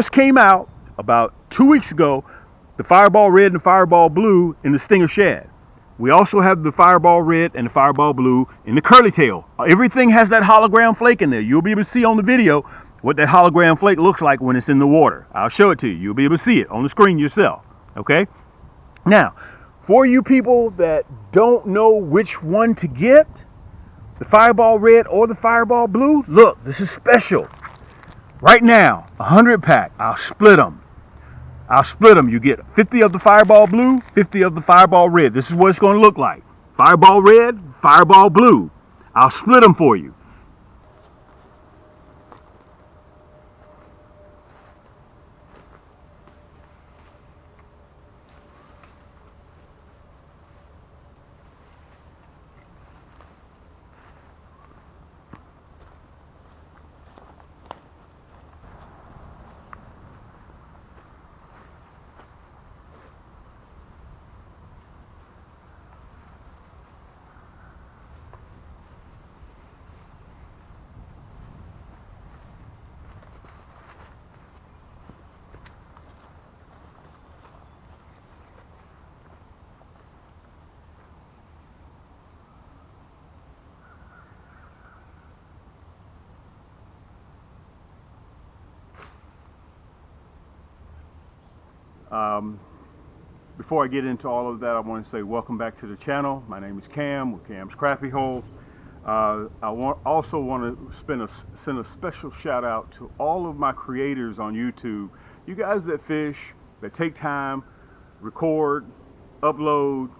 Just came out about 2 weeks ago, the Fireball Red and the Fireball Blue in the Stinger Shad. We also have the Fireball Red and the Fireball Blue in the Curly Tail. Everything has that hologram flake in there. You'll be able to see on the video what that hologram flake looks like when it's in the water. I'll show it to you. You'll be able to see it on the screen yourself. Okay? Now, for you people that don't know which one to get, the Fireball Red or the Fireball Blue, look, this is special. Right now, 100 pack, I'll split them. You get 50 of the Fireball Blue, 50 of the Fireball Red. This is what it's going to look like. Fireball Red, Fireball Blue. I'll split them for you. Before I get into all of that, I want to say welcome back to the channel. My name is Cam with Cam's Crappie Hole. I also want to send a special shout out to all of my creators on YouTube. You guys that fish, that take time, record, upload,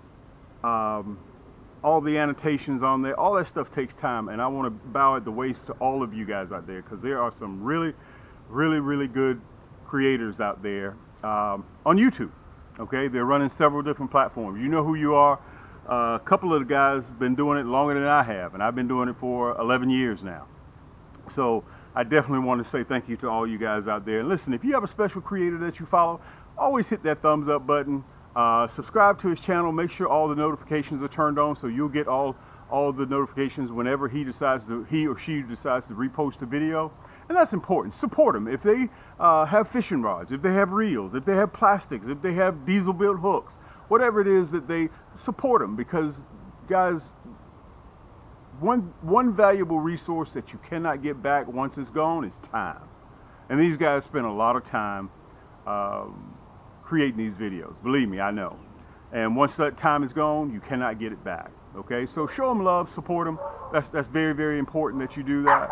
all the annotations on there, all that stuff takes time, and I want to bow at the waist to all of you guys out there, because there are some really good creators out there on YouTube. Okay, they're running several different platforms. You know who you are. A couple of the guys have been doing it longer than I have, and I've been doing it for 11 years now. So I definitely want to say thank you to all you guys out there. And listen, if you have a special creator that you follow, always hit that thumbs up button. Subscribe to his channel. Make sure all the notifications are turned on, so you'll get all the notifications whenever he or she decides to repost a video. And that's important. Support them. If they have fishing rods, if they have reels, if they have plastics, if they have diesel built hooks, whatever it is that they support them, because guys, one valuable resource that you cannot get back once it's gone is time. And these guys spend a lot of time creating these videos. Believe me, I know. And once that time is gone, you cannot get it back. Okay, so show them love, support them. That's very important that you do that.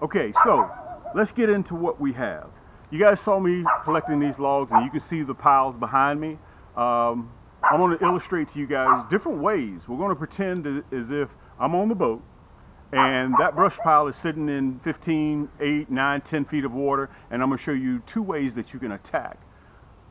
Okay, so let's get into what we have. You guys saw me collecting these logs, and you can see the piles behind me. I want to illustrate to you guys different ways. We're going to pretend as if I'm on the boat, and that brush pile is sitting in 15, 8, 9, 10 feet of water, and I'm going to show you two ways that you can attack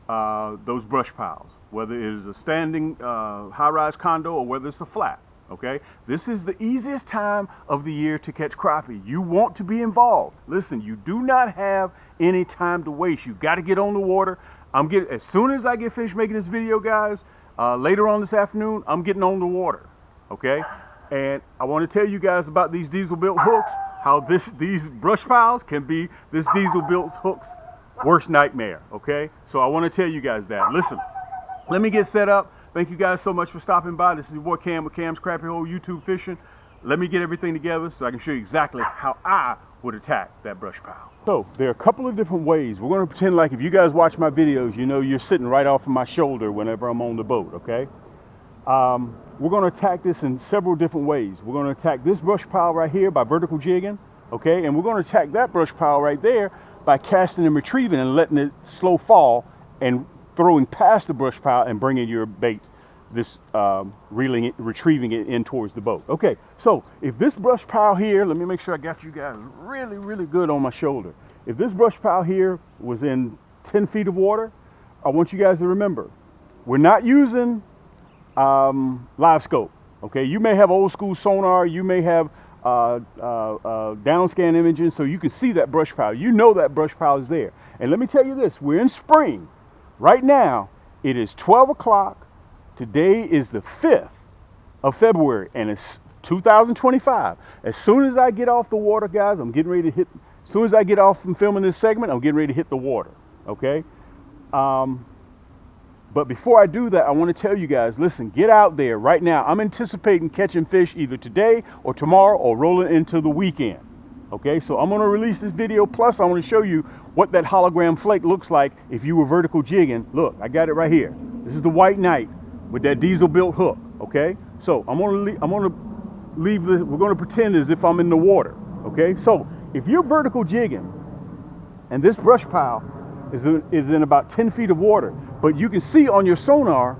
those brush piles, whether it is a standing high-rise condo or whether it's a flat. Okay, this is the easiest time of the year to catch crappie. You want to be involved. Listen, you do not have any time to waste. You got to get on the water. As soon as I get finished making this video, guys, later on this afternoon, I'm getting on the water. Okay, and I want to tell you guys about these diesel built hooks, how these brush piles can be this diesel built hook's worst nightmare. Okay, so I want to tell you guys that. Listen, let me get set up. Thank you guys so much for stopping by. This is your boy Cam with Cam's Crappie Hole YouTube Fishing. Let me get everything together so I can show you exactly how I would attack that brush pile. So there are a couple of different ways. We're going to pretend like if you guys watch my videos, you know you're sitting right off of my shoulder whenever I'm on the boat, okay? We're going to attack this in several different ways. We're going to attack this brush pile right here by vertical jigging, okay? And we're going to attack that brush pile right there by casting and retrieving and letting it slow fall and throwing past the brush pile and bringing your bait, retrieving it in towards the boat. Okay, so if this brush pile here, let me make sure I got you guys really good on my shoulder. If this brush pile here was in 10 feet of water, I want you guys to remember, we're not using live scope. Okay, you may have old school sonar, you may have down scan images, so you can see that brush pile. You know that brush pile is there. And let me tell you this, we're in spring. Right now, it is 12 o'clock. Today is the 5th of February, and it's 2025. As soon as I get off the water, guys, I'm getting ready to As soon as I get off from filming this segment, I'm getting ready to hit the water, okay? But before I do that, I want to tell you guys, listen, get out there right now. I'm anticipating catching fish either today or tomorrow or rolling into the weekend. Okay, so I'm going to release this video. Plus, I want to show you what that hologram flake looks like if you were vertical jigging. Look, I got it right here. This is the white knight with that diesel built hook. Okay, so I'm going to leave this. We're going to pretend as if I'm in the water. Okay, so if you're vertical jigging and this brush pile is in about 10 feet of water, but you can see on your sonar,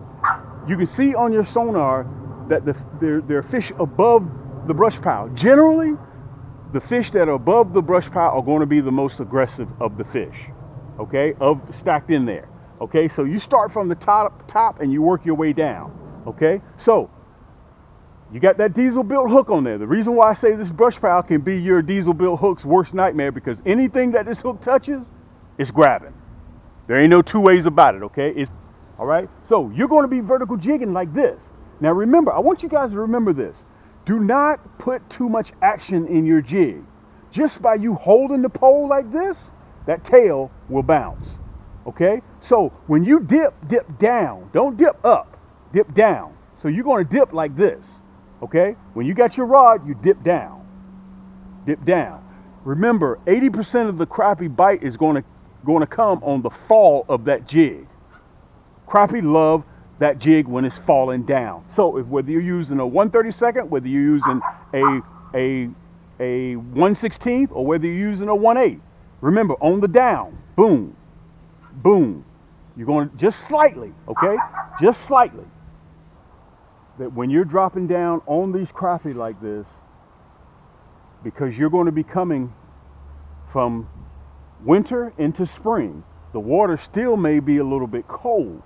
that there are fish above the brush pile. Generally, the fish that are above the brush pile are going to be the most aggressive of the fish, okay, stacked in there. Okay, so you start from the top and you work your way down. Okay, so you got that diesel built hook on there. The reason why I say this brush pile can be your diesel built hook's worst nightmare, because anything that this hook touches, it's grabbing. There ain't no two ways about it, okay? All right? So you're going to be vertical jigging like this. Now remember, I want you guys to remember this. Do not put too much action in your jig. Just by you holding the pole like this, that tail will bounce, okay? So when you dip down. Don't dip up, dip down. So you're going to dip like this, okay? When you got your rod, you dip down. Dip down. Remember, 80% of the crappie bite is going to come on the fall of that jig. Crappie love that jig when it's falling down. So whether you're using a 1/32, whether you're using a 1/16, or whether you're using a 1/8, remember, on the down, boom, boom. You're going to just slightly, okay? Just slightly. That when you're dropping down on these crappie like this, because you're going to be coming from winter into spring, the water still may be a little bit cold.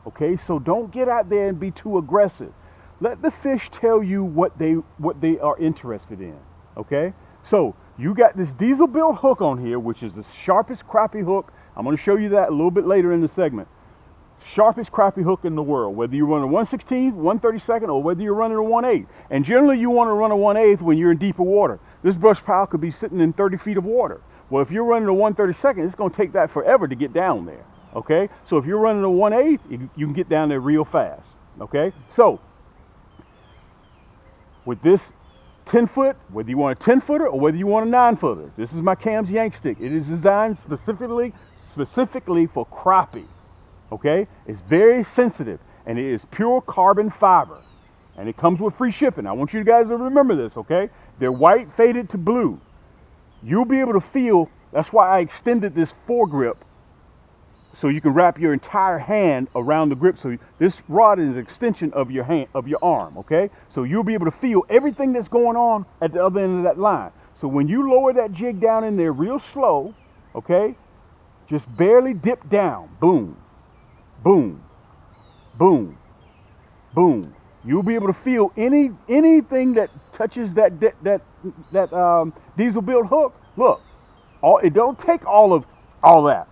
Okay, so don't get out there and be too aggressive. Let the fish tell you what they are interested in. Okay, so you got this diesel built hook on here, which is the sharpest crappie hook. I'm going to show you that a little bit later in the segment. Sharpest crappie hook in the world, whether you run a 1/16, 1/32, or whether you're running a 1/8. And generally you want to run a 1/8 when you're in deeper water. This brush pile could be sitting in 30 feet of water. Well, if you're running a 1/32, it's going to take that forever to get down there. Okay, so if you're running a 1/8, you can get down there real fast. Okay, so with this 10-foot, whether you want a 10-footer or whether you want a 9-footer, this is my Cam's Yank Stick. It is designed specifically for crappie. Okay, it's very sensitive and it is pure carbon fiber, and it comes with free shipping. I want you guys to remember this. Okay, they're white faded to blue. You'll be able to feel. That's why I extended this foregrip, so you can wrap your entire hand around the grip. So this rod is an extension of your hand, of your arm, okay? So you'll be able to feel everything that's going on at the other end of that line. So when you lower that jig down in there real slow, okay, just barely dip down, boom, boom, boom, boom. You'll be able to feel anything that touches that diesel built hook. Look, it don't take all that.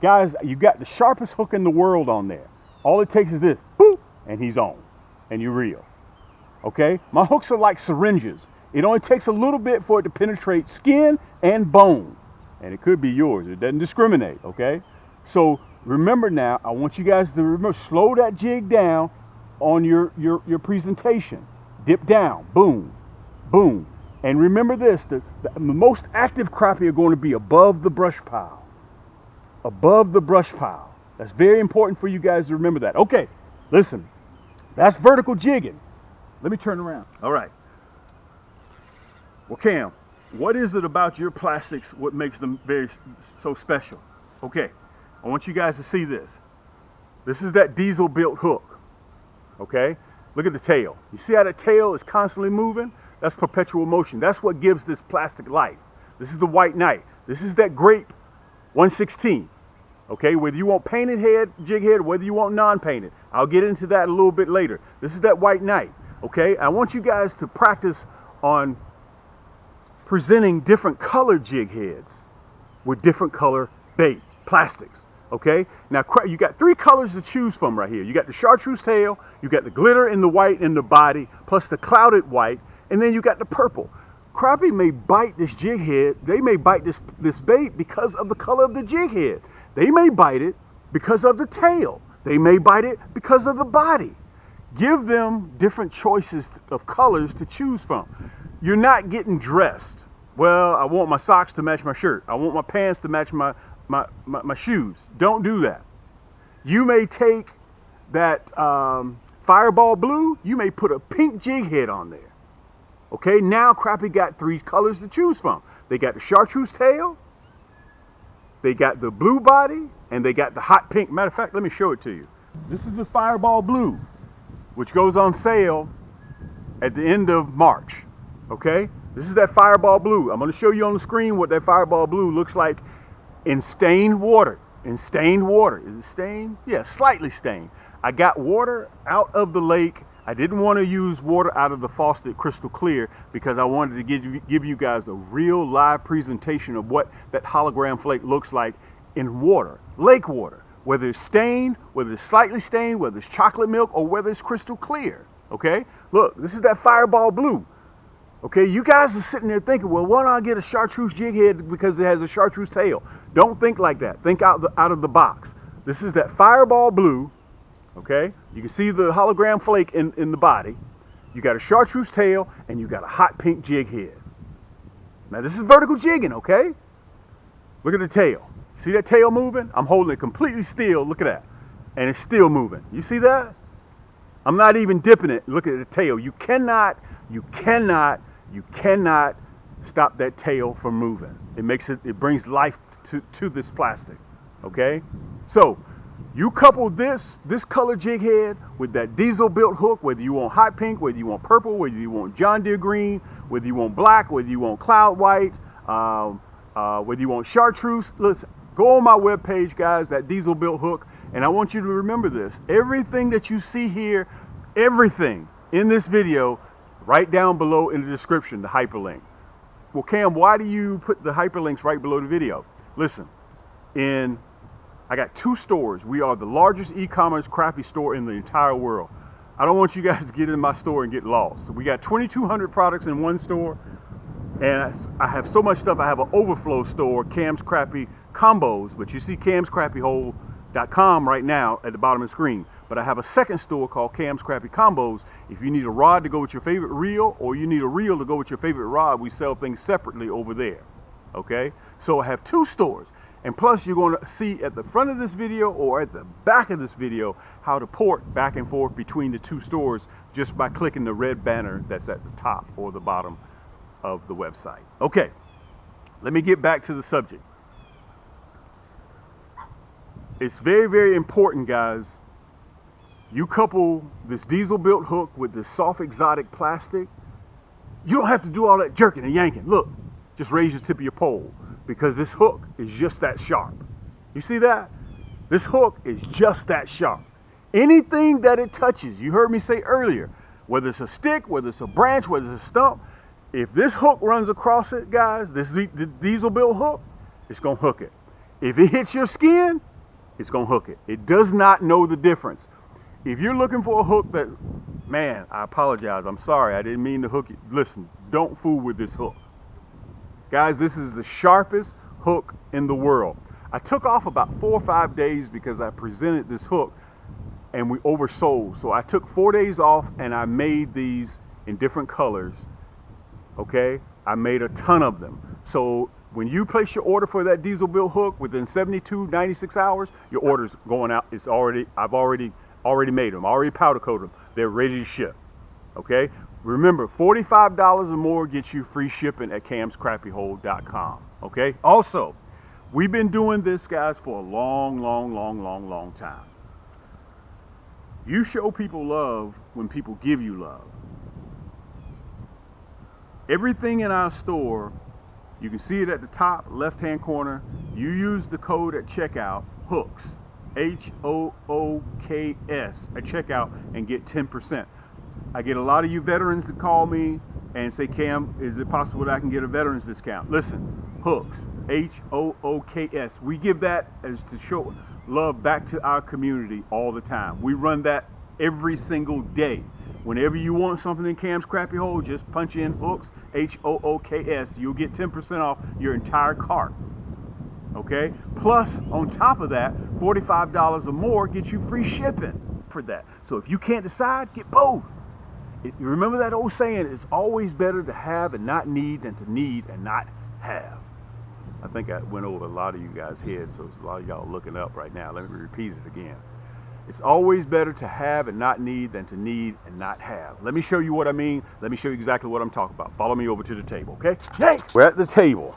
Guys, you got the sharpest hook in the world on there. All it takes is this, boop, and he's on, and you reel. Okay? My hooks are like syringes. It only takes a little bit for it to penetrate skin and bone, and it could be yours. It doesn't discriminate. Okay? So remember now, I want you guys to remember, slow that jig down on your presentation. Dip down, boom, boom, and remember this: the most active crappie are going to be above the brush pile. Above the brush pile. That's very important for you guys to remember that. Okay, listen, that's vertical jigging. Let me turn around. All right. Well, Cam, what is it about your plastics what makes them so special? Okay, I want you guys to see this. This is that diesel built hook. Okay, look at the tail. You see how the tail is constantly moving? That's perpetual motion. That's what gives this plastic life. This is the white knight. This is that great 1/16. Okay, whether you want painted head, jig head, or whether you want non-painted. I'll get into that a little bit later. This is that white knight. Okay, I want you guys to practice on presenting different color jig heads with different color bait plastics. Okay, now you got 3 colors to choose from right here. You got the chartreuse tail, you got the glitter in the white in the body, plus the clouded white, and then you got the purple. Crappie may bite this jig head. They may bite this bait because of the color of the jig head. They may bite it because of the tail. They may bite it because of the body. Give them different choices of colors to choose from. You're not getting dressed. Well, I want my socks to match my shirt. I want my pants to match my shoes. Don't do that. You may take that fireball blue. You may put a pink jig head on there. Okay, now Crappie got 3 colors to choose from. They got the chartreuse tail, they got the blue body, and they got the hot pink. Matter of fact, let me show it to you. This is the fireball blue, which goes on sale at the end of March. Okay, this is that fireball blue. I'm going to show you on the screen what that fireball blue looks like in stained water. In stained water. Is it stained? Yeah, slightly stained. I got water out of the lake. I didn't want to use water out of the faucet crystal clear because I wanted to give you guys a real live presentation of what that hologram flake looks like in water, lake water, whether it's stained, whether it's slightly stained, whether it's chocolate milk, or whether it's crystal clear. Okay, look, this is that fireball blue. Okay, you guys are sitting there thinking, well, why don't I get a chartreuse jig head because it has a chartreuse tail? Don't think like that. Think out of the box. This is that fireball blue. Okay, you can see the hologram flake in the body. You got a chartreuse tail and you got a hot pink jig head. Now this is vertical jigging, okay? Look at the tail. See that tail moving? I'm holding it completely still. Look at that. And it's still moving. You see that? I'm not even dipping it. Look at the tail. You cannot stop that tail from moving. It brings life to this plastic. Okay? So you couple this color jig head with that diesel built hook, whether you want hot pink, whether you want purple, whether you want John Deere green, whether you want black, whether you want cloud white, whether you want chartreuse. Listen, go on my webpage, guys, that diesel built hook, and I want you to remember this. Everything that you see here, everything in this video, right down below in the description, the hyperlink. Well, Cam, why do you put the hyperlinks right below the video? Listen, I got 2 stores. We are the largest e-commerce Crappie store in the entire world. I don't want you guys to get in my store and get lost. So we got 2,200 products in one store, and I have so much stuff. I have an overflow store, Cam's Crappie Combos, but you see camscrappiehole.com right now at the bottom of the screen. But I have a second store called Cam's Crappie Combos. If you need a rod to go with your favorite reel, or you need a reel to go with your favorite rod, we sell things separately over there. Okay? So I have 2 stores. And plus, you're going to see at the front of this video or at the back of this video how to port back and forth between the 2 stores just by clicking the red banner that's at the top or the bottom of the website. Okay, let me get back to the subject. It's very, very important, guys. You couple this diesel built hook with this soft exotic plastic. You don't have to do all that jerking and yanking. Look, just raise the tip of your pole, because this hook is just that sharp. You see that? This hook is just that sharp. Anything that it touches, you heard me say earlier, whether it's a stick, whether it's a branch, whether it's a stump, if this hook runs across it, guys, the diesel built hook, it's going to hook it. If it hits your skin, it's going to hook it. It does not know the difference. If you're looking for a hook that, man, I apologize. I'm sorry. I didn't mean to hook you. Listen, don't fool with this hook. Guys, this is the sharpest hook in the world. I took off about 4 or 5 days because I presented this hook and we oversold. So I took 4 days off and I made these in different colors. Okay? I made a ton of them. So when you place your order for that diesel built hook within 72, 96 hours, your order's going out. I've already made them, already powder coated them. They're ready to ship. Okay? Remember, $45 or more gets you free shipping at camscrappiehole.com. Okay? Also, we've been doing this, guys, for a long time. You show people love when people give you love. Everything in our store, you can see it at the top left-hand corner. You use the code at checkout, HOOKS, HOOKS, at checkout and get 10%. I get a lot of you veterans that call me and say, Cam, is it possible that I can get a veterans discount? Listen, HOOKS, HOOKS. We give that as to show love back to our community all the time. We run that every single day. Whenever you want something in Cam's Crappie Hole, just punch in hooks, HOOKS. You'll get 10% off your entire cart. Okay? Plus, on top of that, $45 or more gets you free shipping for that. So if you can't decide, get both. You remember that old saying, it's always better to have and not need than to need and not have. I think I went over a lot of you guys' heads, so a lot of y'all looking up right now. Let me repeat it again. It's always better to have and not need than to need and not have. Let me show you what I mean. Let me show you exactly what I'm talking about. Follow me over to the table, okay? Hey, we're at the table,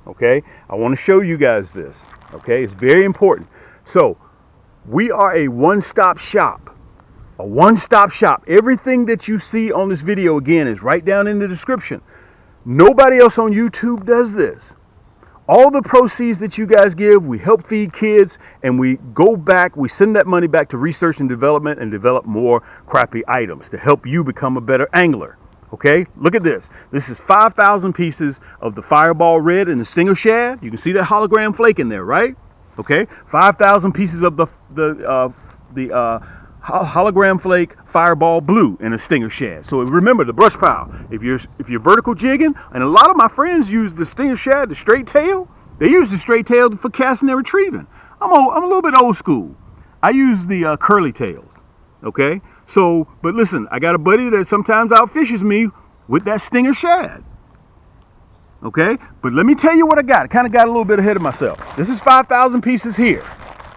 okay? I want to show you guys this, okay? It's very important. So, we are a one-stop shop. A one-stop shop. Everything that you see on this video, again, is right down in the description. Nobody else on YouTube does this. All the proceeds that you guys give, we help feed kids, and we go back, we send that money back to research and development and develop more crappie items to help you become a better angler. Okay, look at this. This is 5,000 pieces of the Fireball Red and the Stinger Shad. You can see that hologram flake in there, right? Okay, 5,000 pieces of the hologram flake Fireball Blue and a Stinger Shad. So remember the brush pile. If you're vertical jigging, and a lot of my friends use the Stinger Shad, the straight tail. They use the straight tail for casting and retrieving. I'm a little bit old school. I use the curly tails. Okay. So, but listen, I got a buddy that sometimes outfishes me with that Stinger Shad. Okay. But let me tell you what I got. I kind of got a little bit ahead of myself. This is 5,000 pieces here.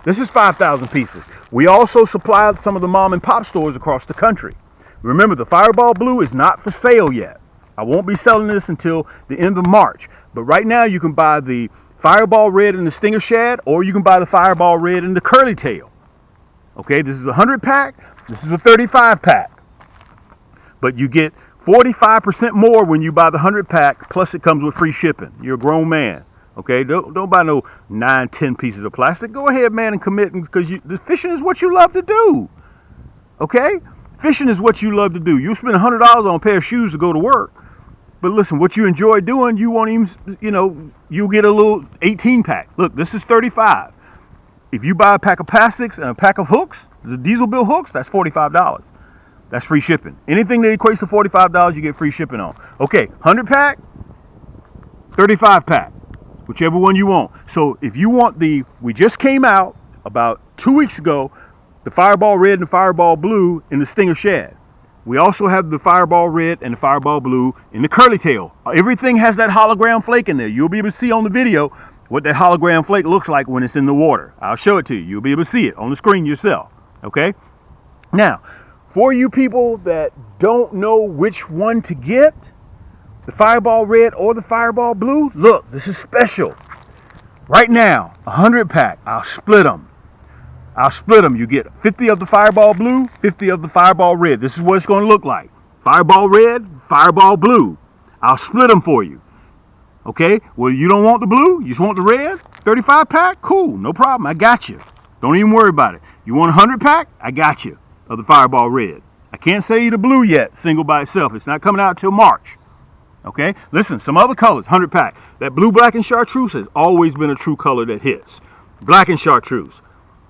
This is 5,000 pieces. We also supply some of the mom and pop stores across the country. Remember, the Fireball Blue is not for sale yet. I won't be selling this until the end of March. But right now you can buy the Fireball Red and the Stinger Shad, or you can buy the Fireball Red and the Curly Tail. Okay, this is a 100 pack. This is a 35 pack. But you get 45% more when you buy the 100 pack, plus it comes with free shipping. You're a grown man. Okay, don't buy no 9, 10 pieces of plastic. Go ahead, man, and commit, because the fishing is what you love to do. Okay, fishing is what you love to do. You spend $100 on a pair of shoes to go to work, but listen, what you enjoy doing, you won't even, you'll get a little 18 pack. Look, this is 35. If you buy a pack of plastics and a pack of hooks, the diesel bill hooks, that's $45. That's free shipping. Anything that equates to $45, you get free shipping on. Okay, 100 pack, 35 pack. Whichever one you want. So if you want we just came out about 2 weeks ago, the Fireball Red and the Fireball Blue in the Stinger Shad. We also have the Fireball Red and the Fireball Blue in the Curly Tail. Everything has that hologram flake in there. You'll be able to see on the video what that hologram flake looks like when it's in the water. I'll show it to you. You'll be able to see it on the screen yourself. Okay? Now, for you people that don't know which one to get, the Fireball Red or the Fireball Blue, look, this is special. Right now, 100 pack, I'll split them. You get 50 of the Fireball Blue, 50 of the Fireball Red. This is what it's going to look like. Fireball Red, Fireball Blue. I'll split them for you. Okay? Well, you don't want the blue? You just want the red? 35 pack? Cool, no problem. I got you. Don't even worry about it. You want 100 pack? I got you of the Fireball Red. I can't sell you the blue yet, single by itself. It's not coming out till March. Okay, listen, some other colors, 100 pack. That blue, black, and chartreuse has always been a true color that hits. Black and chartreuse.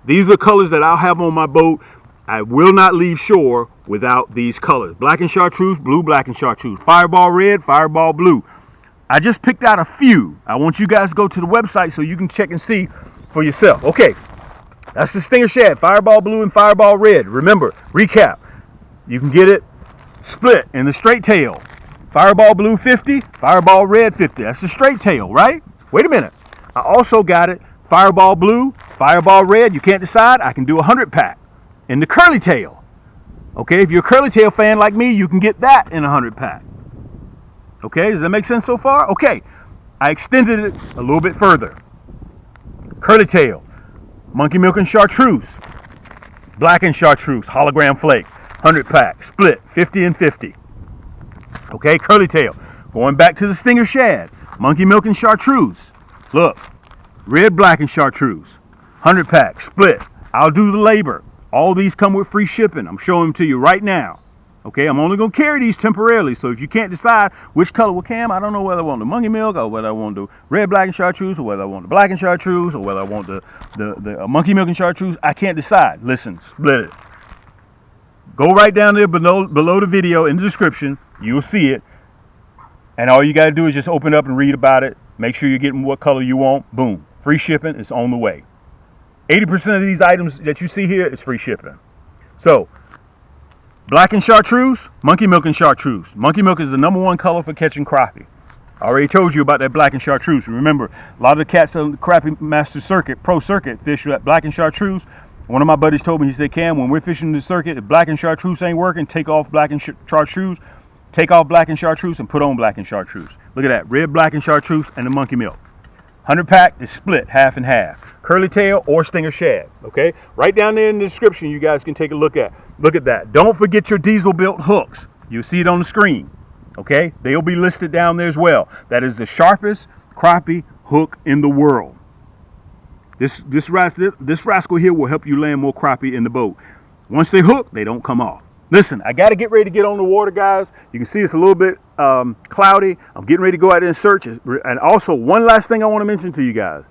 These are colors that I'll have on my boat. I will not leave shore without these colors. Black and chartreuse, blue, black, and chartreuse. Fireball Red, Fireball Blue. I just picked out a few. I want you guys to go to the website so you can check and see for yourself. Okay, that's the Stinger Shad, Fireball Blue and Fireball Red. Remember, recap, you can get it split in the straight tail. Fireball Blue 50, Fireball Red 50. That's the straight tail, right? Wait a minute. I also got it Fireball Blue, Fireball Red. You can't decide. I can do 100 pack in the curly tail. Okay, if you're a curly tail fan like me, you can get that in 100 pack. Okay, does that make sense so far? Okay, I extended it a little bit further. Curly tail, monkey milk and chartreuse, black and chartreuse, hologram flake, 100 pack, split, 50 and 50. Okay, curly tail. Going back to the Stinger Shad. Monkey milk and chartreuse. Look. Red, black, and chartreuse. 100 pack. Split. I'll do the labor. All these come with free shipping. I'm showing them to you right now. Okay, I'm only going to carry these temporarily. So if you can't decide which color, well, Cam, I don't know whether I want the monkey milk or whether I want the red, black, and chartreuse or whether I want the black and chartreuse or whether I want the monkey milk and chartreuse. I can't decide. Listen, split it. Go right down there below the video in the description. You'll see it. And all you got to do is just open up and read about it. Make sure you're getting what color you want. Boom. Free shipping is on the way. 80% of these items that you see here is free shipping. So, black and chartreuse, monkey milk and chartreuse. Monkey milk is the #1 color for catching crappie. I already told you about that black and chartreuse. Remember, a lot of the cats on the Crappie Master Circuit, Pro Circuit, fish that black and chartreuse. One of my buddies told me, he said, Cam, when we're fishing the circuit, if black and chartreuse ain't working, take off black and chartreuse. Take off black and chartreuse and put on black and chartreuse. Look at that, red, black, and chartreuse, and the monkey milk. 100 pack is split half and half. Curly tail or stinger shad. Okay, right down there in the description, you guys can take a look at. Look at that. Don't forget your diesel built hooks. You'll see it on the screen. Okay, they'll be listed down there as well. That is the sharpest crappie hook in the world. This rascal here will help you land more crappie in the boat. Once they hook, they don't come off. Listen, I got to get ready to get on the water, guys. You can see it's a little bit cloudy. I'm getting ready to go out there and search it. And also, one last thing I want to mention to you guys.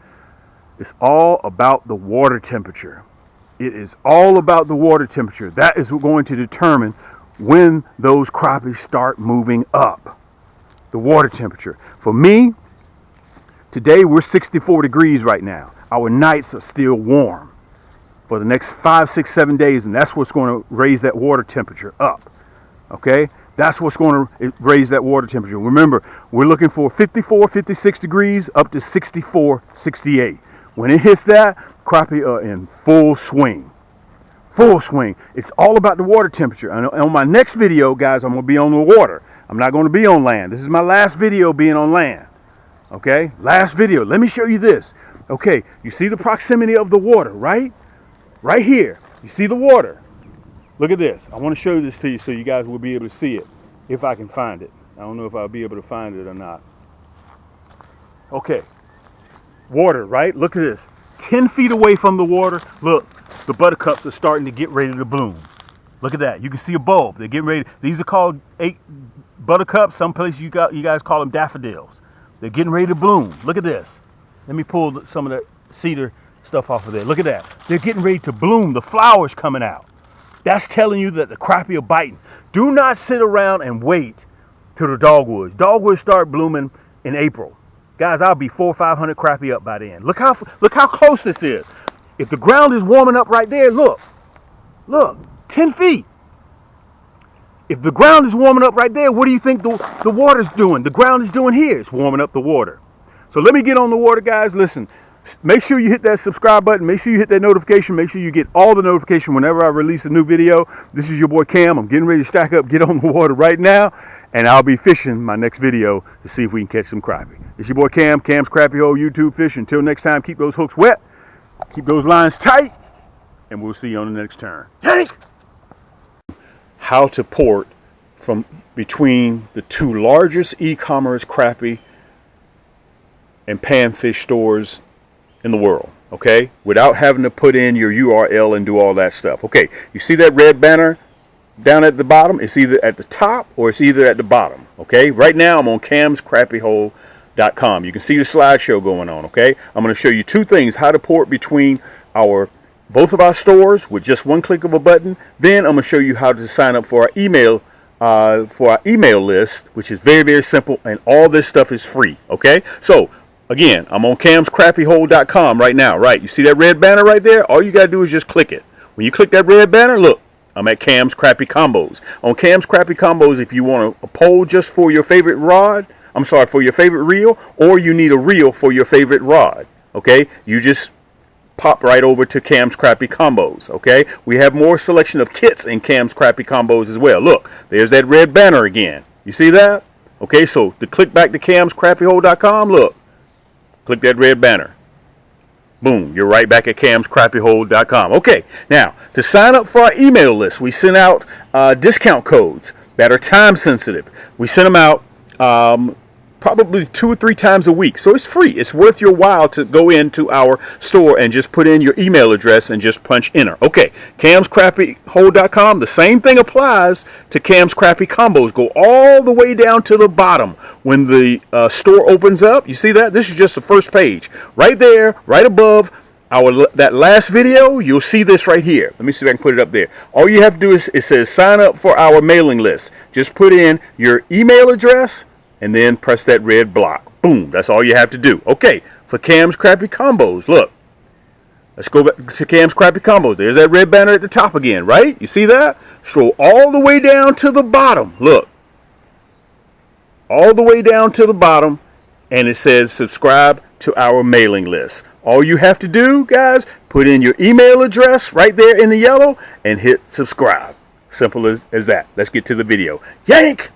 It's all about the water temperature. It is all about the water temperature. That is going to determine when those crappies start moving up. The water temperature. For me, today we're 64 degrees right now. Our nights are still warm for the next 5, 6, 7 days, and that's what's going to raise that water temperature up. Okay, that's what's going to raise that water temperature. Remember, we're looking for 54, 56 degrees up to 64, 68. When it hits that, crappie are in full swing. Full swing. It's all about the water temperature. And on my next video, guys, I'm going to be on the water. I'm not going to be on land. This is my last video being on land. Okay, last video. Let me show you this. Okay, you see the proximity of the water, right? Right here, you see the water. Look at this. I want to show this to you so you guys will be able to see it, if I can find it. I don't know if I'll be able to find it or not. Okay, water, right? Look at this. 10 feet away from the water, look, the buttercups are starting to get ready to bloom. Look at that. You can see a bulb. They're getting ready. These are called buttercups. Some places you guys call them daffodils. They're getting ready to bloom. Look at this. Let me pull some of that cedar stuff off of there. Look at that. They're getting ready to bloom. The flowers coming out. That's telling you that the crappie are biting. Do not sit around and wait till the dogwoods. Dogwoods start blooming in April. Guys, I'll be 400 or 500 crappie up by then. Look how close this is. If the ground is warming up right there, look, 10 feet. If the ground is warming up right there, what do you think the water's doing? The ground is doing here. It's warming up the water. So let me get on the water, guys. Listen, make sure you hit that subscribe button. Make sure you hit that notification. Make sure you get all the notification whenever I release a new video. This is your boy Cam. I'm getting ready to stack up, get on the water right now, and I'll be fishing my next video to see if we can catch some crappie. It's your boy Cam, Cam's Crappie Hole YouTube Fish. Until next time, keep those hooks wet, keep those lines tight, and we'll see you on the next turn. Yank! How to port from between the two largest e-commerce crappie and panfish stores in the world, okay, without having to put in your URL and do all that stuff. Okay, you see that red banner down at the bottom? It's either at the top or it's either at the bottom. Okay, right now I'm on camscrappiehole.com. You can see the slideshow going on. Okay, I'm going to show you two things: how to port between both of our stores with just one click of a button. Then I'm going to show you how to sign up for our email list, which is very, very simple, and all this stuff is free. Okay, so again, I'm on camscrappiehole.com right now, right? You see that red banner right there? All you got to do is just click it. When you click that red banner, look, I'm at Cam's Crappie Combos. On Cam's Crappie Combos, if you want a pole just for your favorite rod, for your favorite reel, or you need a reel for your favorite rod, okay? You just pop right over to Cam's Crappie Combos, okay? We have more selection of kits in Cam's Crappie Combos as well. Look, there's that red banner again. You see that? Okay, so to click back to camscrappiehole.com, look. Click that red banner. Boom, you're right back at camscrappiehole.com. Okay, now to sign up for our email list, we send out discount codes that are time sensitive. We send them out probably 2 or 3 times a week. So it's free. It's worth your while to go into our store and just put in your email address and just punch enter. Okay, camscrappiehole.com. The same thing applies to Cam's Crappie Combos. Go all the way down to the bottom. When the store opens up, you see that? This is just the first page. Right there, right above that last video, you'll see this right here. Let me see if I can put it up there. All you have to do is, it says sign up for our mailing list. Just put in your email address and then press that red block. Boom, that's all you have to do. Okay, for Cam's Crappie Combos, look. Let's go back to Cam's Crappie Combos. There's that red banner at the top again, right? You see that? Scroll all the way down to the bottom. Look. All the way down to the bottom, and it says subscribe to our mailing list. All you have to do, guys, put in your email address right there in the yellow and hit subscribe. Simple as that. Let's get to the video. Yank!